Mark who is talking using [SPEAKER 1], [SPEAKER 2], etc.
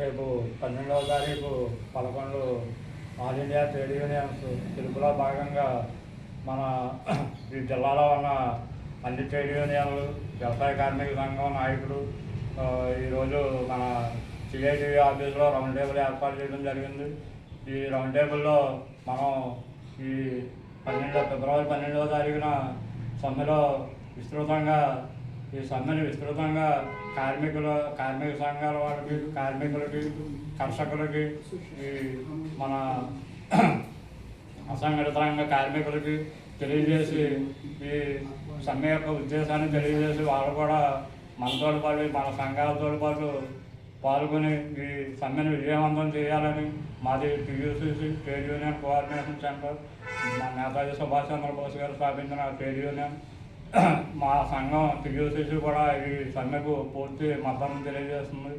[SPEAKER 1] రేపు 12వ తారీఖు 11 all India trade unions పిలుపులో భాగంగా మన ఈ జిల్లాలో ఉన్న అన్ని ట్రేడ్ యూనియన్లు, వ్యవసాయ కార్మిక సంఘం నాయకులు ఈరోజు మన సిఐటివి ఆఫీసులో రౌండ్ టేబుల్ ఏర్పాటు చేయడం జరిగింది. ఈ రౌండ్ టేబుల్లో మనం ఈ ఫిబ్రవరి 12వ తారీఖున సమ్మెలో సమ్మెను విస్తృతంగా కార్మిక సంఘాల వాళ్ళకి, కార్మికులకి, కర్షకులకి, ఈ మన అసంఘటిత రంగ కార్మికులకి తెలియజేసి ఈ సమ్మె యొక్క ఉద్దేశాన్ని తెలియజేసి వాళ్ళు కూడా మనతో పాటు మన సంఘాలతో పాటు పాల్గొని ఈ సమ్మెను విజయవంతం చేయాలని మాది టీయూసీసీ ట్రేడ్ యూనియన్ కోఆర్డినేషన్ సెంటర్, మా నేతాజీ సుభాష్ చంద్రబోస్ గారు స్థాపించిన ట్రేడ్ యూనియన్, మా సంఘం టీయూసీసీ కూడా ఈ సమ్మెకు పూర్తి మద్దతు తెలియజేస్తుంది.